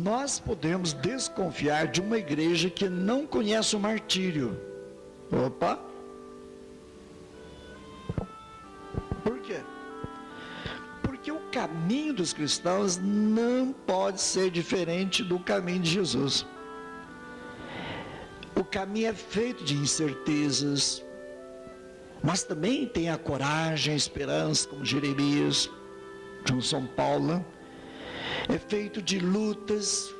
nós podemos desconfiar de uma igreja que não conhece o martírio. Opa! Por quê? Porque o caminho dos cristãos não pode ser diferente do caminho de Jesus. O caminho é feito de incertezas, mas também tem a coragem, a esperança, como Jeremias, João São Paulo. É feito de lutas,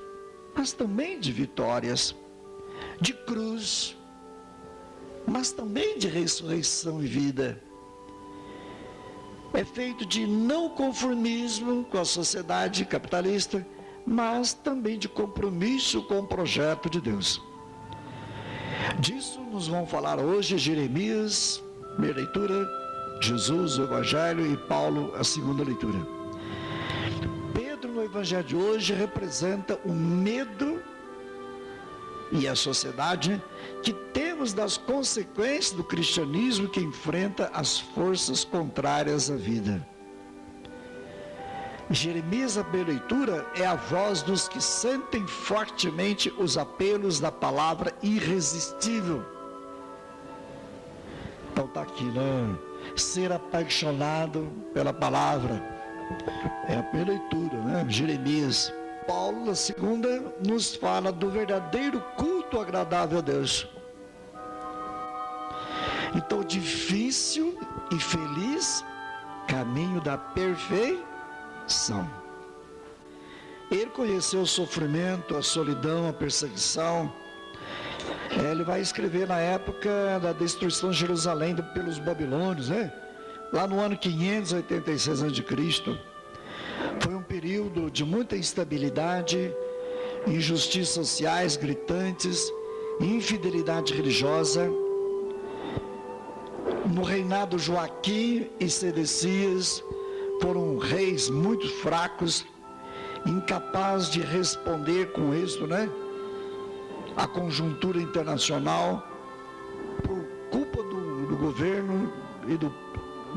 mas também de vitórias, de cruz, mas também de ressurreição e vida. É feito de não conformismo com a sociedade capitalista, mas também de compromisso com o projeto de Deus. Disso nos vão falar hoje Jeremias, primeira leitura, Jesus, o Evangelho, e Paulo, a segunda leitura. Pedro, no Evangelho de hoje, representa o medo e a sociedade que temos das consequências do cristianismo que enfrenta as forças contrárias à vida. Jeremias, a primeira leitura, é a voz dos que sentem fortemente os apelos da palavra irresistível. Então está aqui, né? Ser apaixonado pela palavra. É a primeira leitura, né? Jeremias. Paulo, a segunda, nos fala do verdadeiro culto agradável a Deus. Então, difícil e feliz caminho da perfeição. Ele conheceu o sofrimento, a solidão, a perseguição. Ele vai escrever na época da destruição de Jerusalém pelos babilônios, né? Lá no ano 586 a.C. Foi um período de muita instabilidade, injustiças sociais gritantes, infidelidade religiosa. No reinado Joaquim e Sedecias, foram reis muito fracos, incapazes de responder com êxito, né? A conjuntura internacional, por culpa do governo e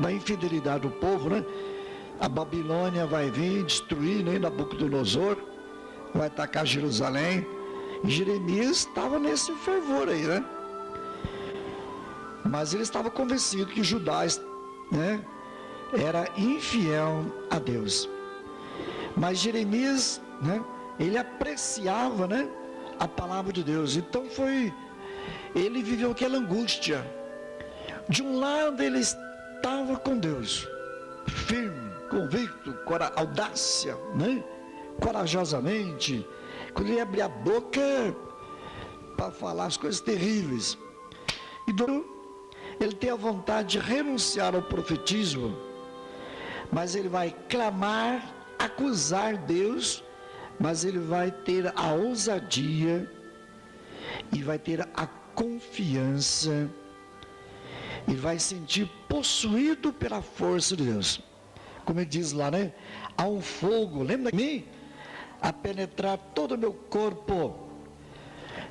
da infidelidade do povo, né? A Babilônia vai vir destruir, né? Nabucodonosor vai atacar Jerusalém, e Jeremias estava nesse fervor aí, né? Mas ele estava convencido que Judá, né, era infiel a Deus. Mas Jeremias, né, ele apreciava, né, a palavra de Deus. Então ele viveu aquela angústia. De um lado ele estava com Deus, firme, convicto, audácia, né, corajosamente. Quando ele abria a boca para falar as coisas terríveis. E ele tem a vontade de renunciar ao profetismo, mas ele vai clamar, acusar Deus, mas ele vai ter a ousadia e vai ter a confiança, e vai sentir possuído pela força de Deus. Como ele diz lá, né? Há um fogo, lembra de mim? A penetrar todo o meu corpo.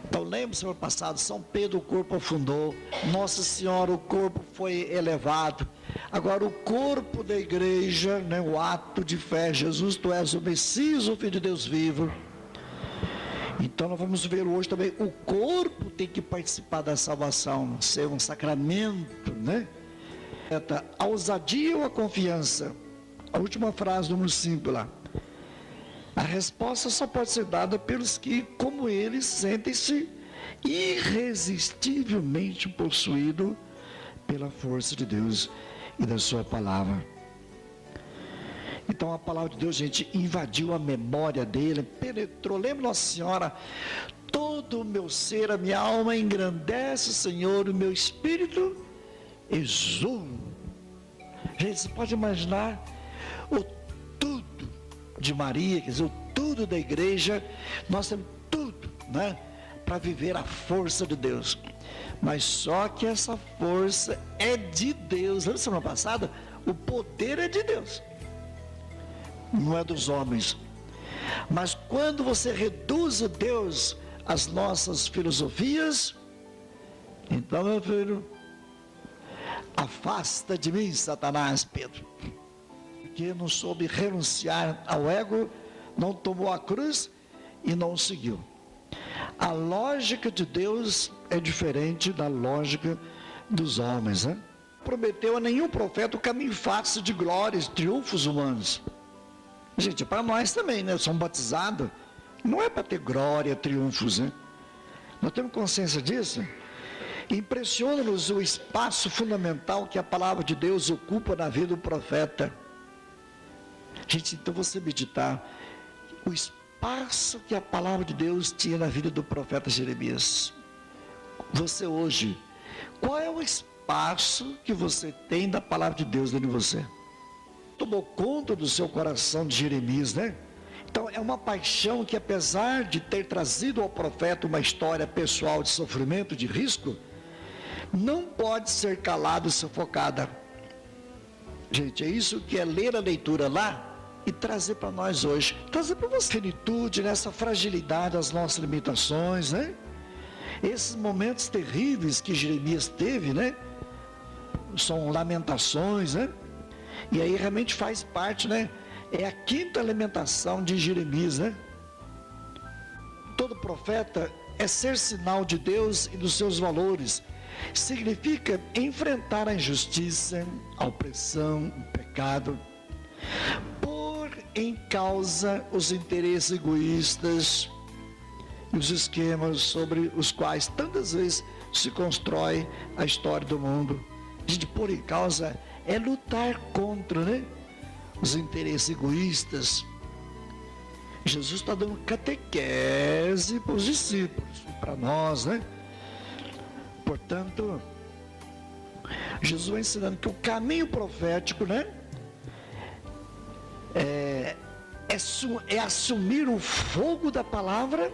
Então lembra, semana passada, São Pedro, o corpo afundou, Nossa Senhora, o corpo foi elevado. Agora o corpo da igreja, né, o ato de fé, Jesus, tu és o Messias, o Filho de Deus vivo. Então nós vamos ver hoje também, o corpo tem que participar da salvação, ser um sacramento, né? A ousadia ou a confiança? A última frase, número 5 lá. A resposta só pode ser dada pelos que, como eles, sentem-se irresistivelmente possuídos pela força de Deus e da sua palavra. Então a palavra de Deus, gente, invadiu a memória dele, penetrou. Lembra, Nossa Senhora? Todo o meu ser, a minha alma engrandece o Senhor, o meu espírito exulta. Gente, você pode imaginar o tudo de Maria, quer dizer, o tudo da igreja. Nós temos tudo, né, para viver a força de Deus. Mas só que essa força é de Deus. Lembra semana passada? O poder é de Deus, não é dos homens. Mas quando você reduz a Deus às nossas filosofias, então, meu filho, afasta de mim, Satanás, Pedro, porque não soube renunciar ao ego, não tomou a cruz e não seguiu. A lógica de Deus é diferente da lógica dos homens, né? Prometeu a nenhum profeta o caminho fácil de glórias, triunfos humanos. Gente, para nós também, né? Somos batizados, não é para ter glória, triunfos, né? Nós temos consciência disso? Impressiona-nos o espaço fundamental que a palavra de Deus ocupa na vida do profeta. Gente, então você meditar o espaço que a palavra de Deus tinha na vida do profeta Jeremias. Você hoje, qual é o espaço que você tem da palavra de Deus dentro de você? Tomou conta do seu coração de Jeremias, né? Então é uma paixão que, apesar de ter trazido ao profeta uma história pessoal de sofrimento, de risco, não pode ser calada e sufocada. Gente, é isso que é ler a leitura lá e trazer para nós hoje, trazer para você finitude, nessa fragilidade das nossas limitações, né? Esses momentos terríveis que Jeremias teve, né? São lamentações, né? E aí realmente faz parte, né? É a quinta lamentação de Jeremias, né? Todo profeta é ser sinal de Deus e dos seus valores. Significa enfrentar a injustiça, a opressão, o pecado, pôr em causa os interesses egoístas e os esquemas sobre os quais tantas vezes se constrói a história do mundo. A gente pôr em causa é lutar contra, né, os interesses egoístas. Jesus está dando catequese para os discípulos, para nós, né? Portanto, Jesus vai ensinando que o caminho profético, né, é assumir o fogo da palavra,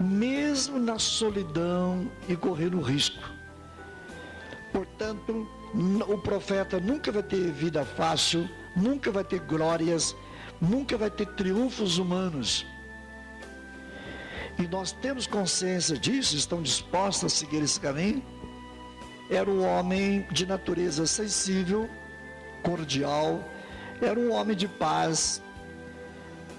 mesmo na solidão e correndo risco. Portanto, o profeta nunca vai ter vida fácil, nunca vai ter glórias, nunca vai ter triunfos humanos. E nós temos consciência disso, estão dispostos a seguir esse caminho. Era um homem de natureza sensível, cordial, era um homem de paz,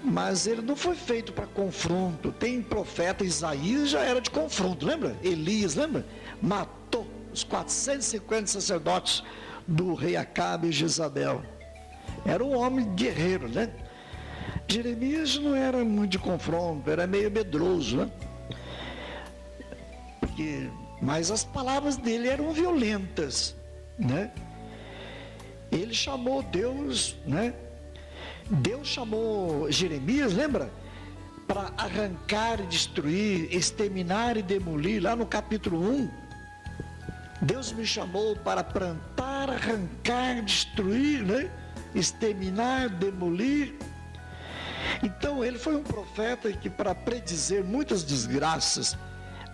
mas ele não foi feito para confronto. Tem profeta, Isaías já era de confronto, lembra? Elias, lembra? Matou os 450 sacerdotes do rei Acabe e Jezabel. Era um homem guerreiro, né? Jeremias não era muito de confronto, era meio medroso, né? Mas as palavras dele eram violentas, né? Ele chamou Deus, né? Deus chamou Jeremias, lembra? Para arrancar e destruir, exterminar e demolir, lá no capítulo 1. Deus me chamou para plantar, arrancar, destruir, né? Exterminar, demolir. Então ele foi um profeta que, para predizer muitas desgraças,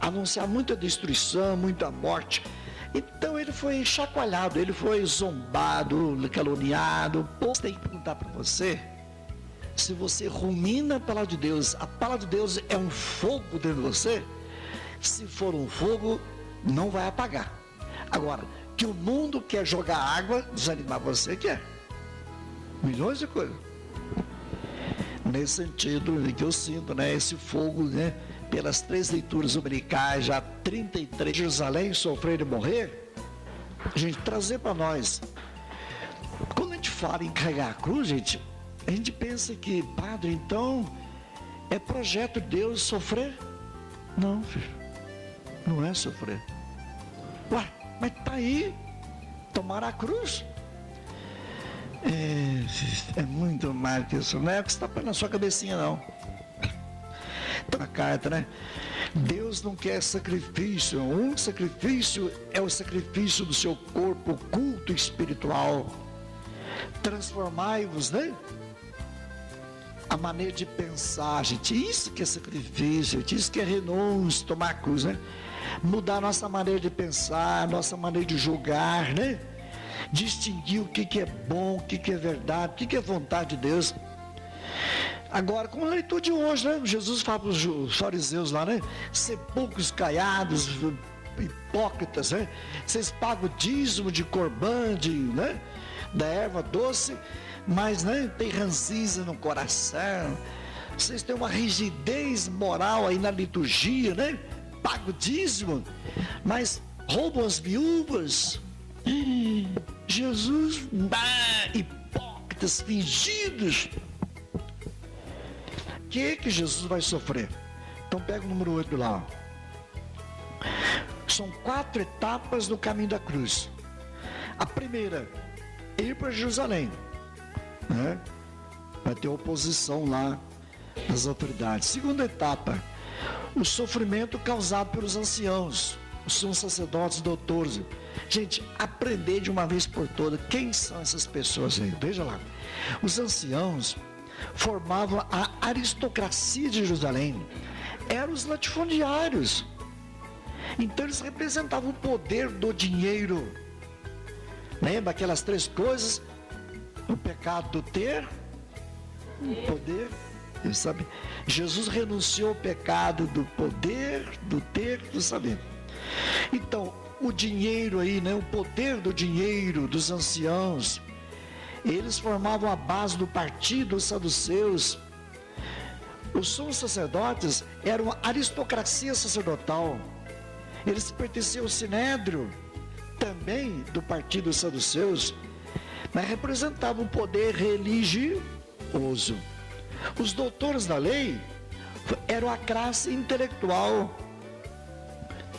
anunciar muita destruição, muita morte, então ele foi chacoalhado, ele foi zombado, caluniado. Pô, tem que perguntar para você, se você rumina a palavra de Deus, a palavra de Deus é um fogo dentro de você? Se for um fogo, não vai apagar. Agora, que o mundo quer jogar água, desanimar você, quer. Milhões de coisas. Nesse sentido que eu sinto, né, esse fogo, né, pelas 3 leituras dominicais, já 33, Jerusalém, sofrer e morrer, a gente trazer para nós. Quando a gente fala em carregar a cruz, gente, a gente pensa que, padre, então, é projeto de Deus sofrer? Não, filho, não é sofrer. Ué, mas está aí, tomar a cruz. É muito mais que isso, não é o que está na sua cabecinha, não. Então, a carta, né? Deus não quer sacrifício. Um sacrifício é o sacrifício do seu corpo, culto espiritual. Transformai-vos, né? A maneira de pensar, gente. Isso que é sacrifício, gente. Isso que é renúncia, tomar cruz, né? Mudar a nossa maneira de pensar, a nossa maneira de julgar, né? Distinguir o que é bom, o que é verdade, o que é vontade de Deus. Agora, com a leitura de hoje, né? Jesus fala para os fariseus lá, né? Sepulcros caiados, hipócritas, né? Vocês pagam o dízimo de corbã, né? Da erva doce, mas, né? Tem ranzinza no coração, vocês têm uma rigidez moral aí na liturgia, né? Paga o dízimo, mas roubam as viúvas. Jesus, hipócritas, fingidos. O que Jesus vai sofrer? Então pega o número 8 lá. São 4 etapas no caminho da cruz. A primeira, ir para Jerusalém, né? Vai ter oposição lá das autoridades. Segunda etapa, o sofrimento causado pelos anciãos, os sumos sacerdotes e doutores. Gente, aprender de uma vez por todas quem são essas pessoas aí. Veja lá, os anciãos formavam a aristocracia de Jerusalém, eram os latifundiários. Então eles representavam o poder do dinheiro. Lembra aquelas 3 coisas? O pecado do ter, o poder, sabe? Jesus renunciou ao pecado do poder, do ter, do saber. Então, o dinheiro aí, né? O poder do dinheiro dos anciãos, eles formavam a base do partido dos saduceus. Os sumos sacerdotes eram uma aristocracia sacerdotal. Eles pertenciam ao sinédrio, também do partido dos saduceus, mas representavam um poder religioso. Os doutores da lei eram a classe intelectual,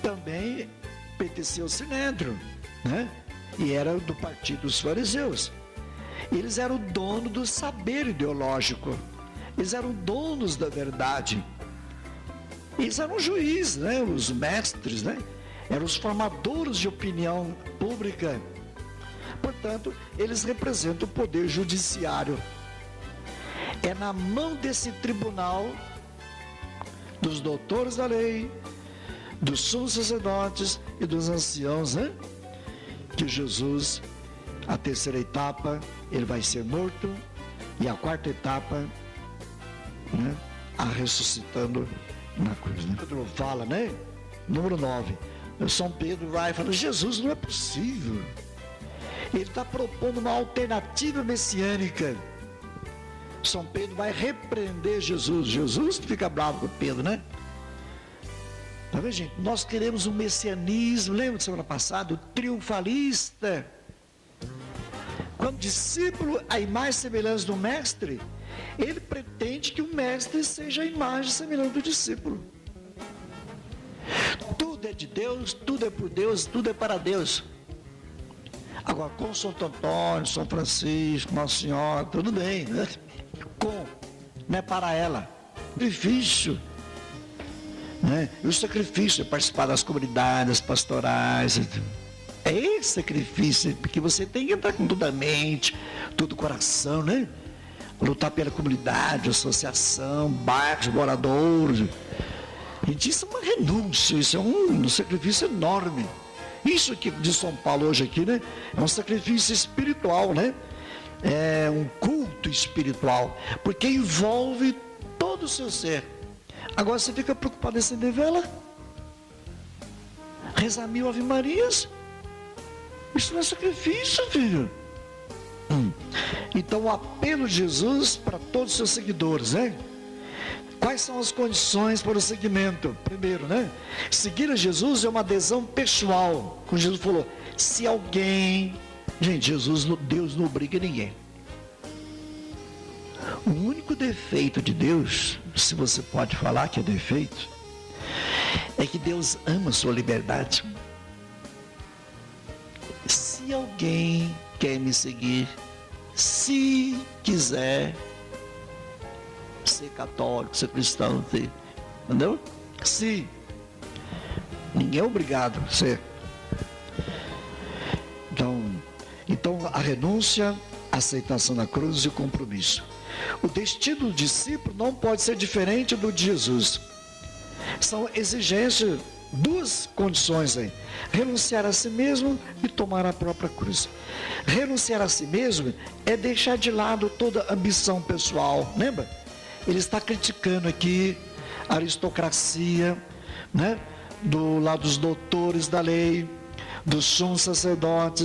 também pertenciam ao sinédrio, né? E era do partido dos fariseus. Eles eram donos do saber ideológico, eles eram donos da verdade. Eles eram juízes, né? Os mestres, né? Eram os formadores de opinião pública. Portanto, eles representam o poder judiciário. É na mão desse tribunal, dos doutores da lei, dos sumos sacerdotes e dos anciãos, né? Que Jesus, a terceira etapa, ele vai ser morto, e a quarta etapa, né? A ressuscitando na cruz, né? Pedro fala, né? Número 9. São Pedro vai e fala: Jesus, não é possível. Ele está propondo uma alternativa messiânica. São Pedro vai repreender Jesus. Jesus fica bravo com Pedro, né? Tá vendo, gente? Nós queremos um messianismo, lembra da semana passada? O triunfalista. Quando o discípulo, a imagem e semelhança do mestre, ele pretende que o mestre seja a imagem e semelhança do discípulo. Tudo é de Deus, tudo é por Deus, tudo é para Deus. Agora, com Santo Antônio, São Francisco, Nossa Senhora, tudo bem, né? Não é para ela. Sacrifício, né? E o sacrifício é participar das comunidades pastorais. É esse sacrifício, porque você tem que entrar com toda a mente, todo o coração, né? Lutar pela comunidade, associação, bairros, moradores. Gente, isso é uma renúncia, isso é um sacrifício enorme. Isso aqui de São Paulo hoje aqui, né? É um sacrifício espiritual, né? É um culto espiritual, porque envolve todo o seu ser. Agora você fica preocupado em acender vela? Rezar 1000 Ave Marias? Isso não é sacrifício, filho. Então o apelo de Jesus para todos os seus seguidores, né? Quais são as condições para o seguimento? Primeiro, né? Seguir a Jesus é uma adesão pessoal. Como Jesus falou, se alguém... Gente, Deus não obriga ninguém. O único defeito de Deus, se você pode falar que é defeito, é que Deus ama a sua liberdade. Se alguém quer me seguir, se quiser ser católico, ser cristão, entendeu? Se ninguém é obrigado a ser. Então a renúncia, a aceitação da cruz e o compromisso. O destino do discípulo não pode ser diferente do de Jesus. São exigências, 2 condições aí: renunciar a si mesmo e tomar a própria cruz. Renunciar a si mesmo é deixar de lado toda ambição pessoal. Lembra? Ele está criticando aqui a aristocracia, né? Do lado dos doutores da lei, dos sumos sacerdotes.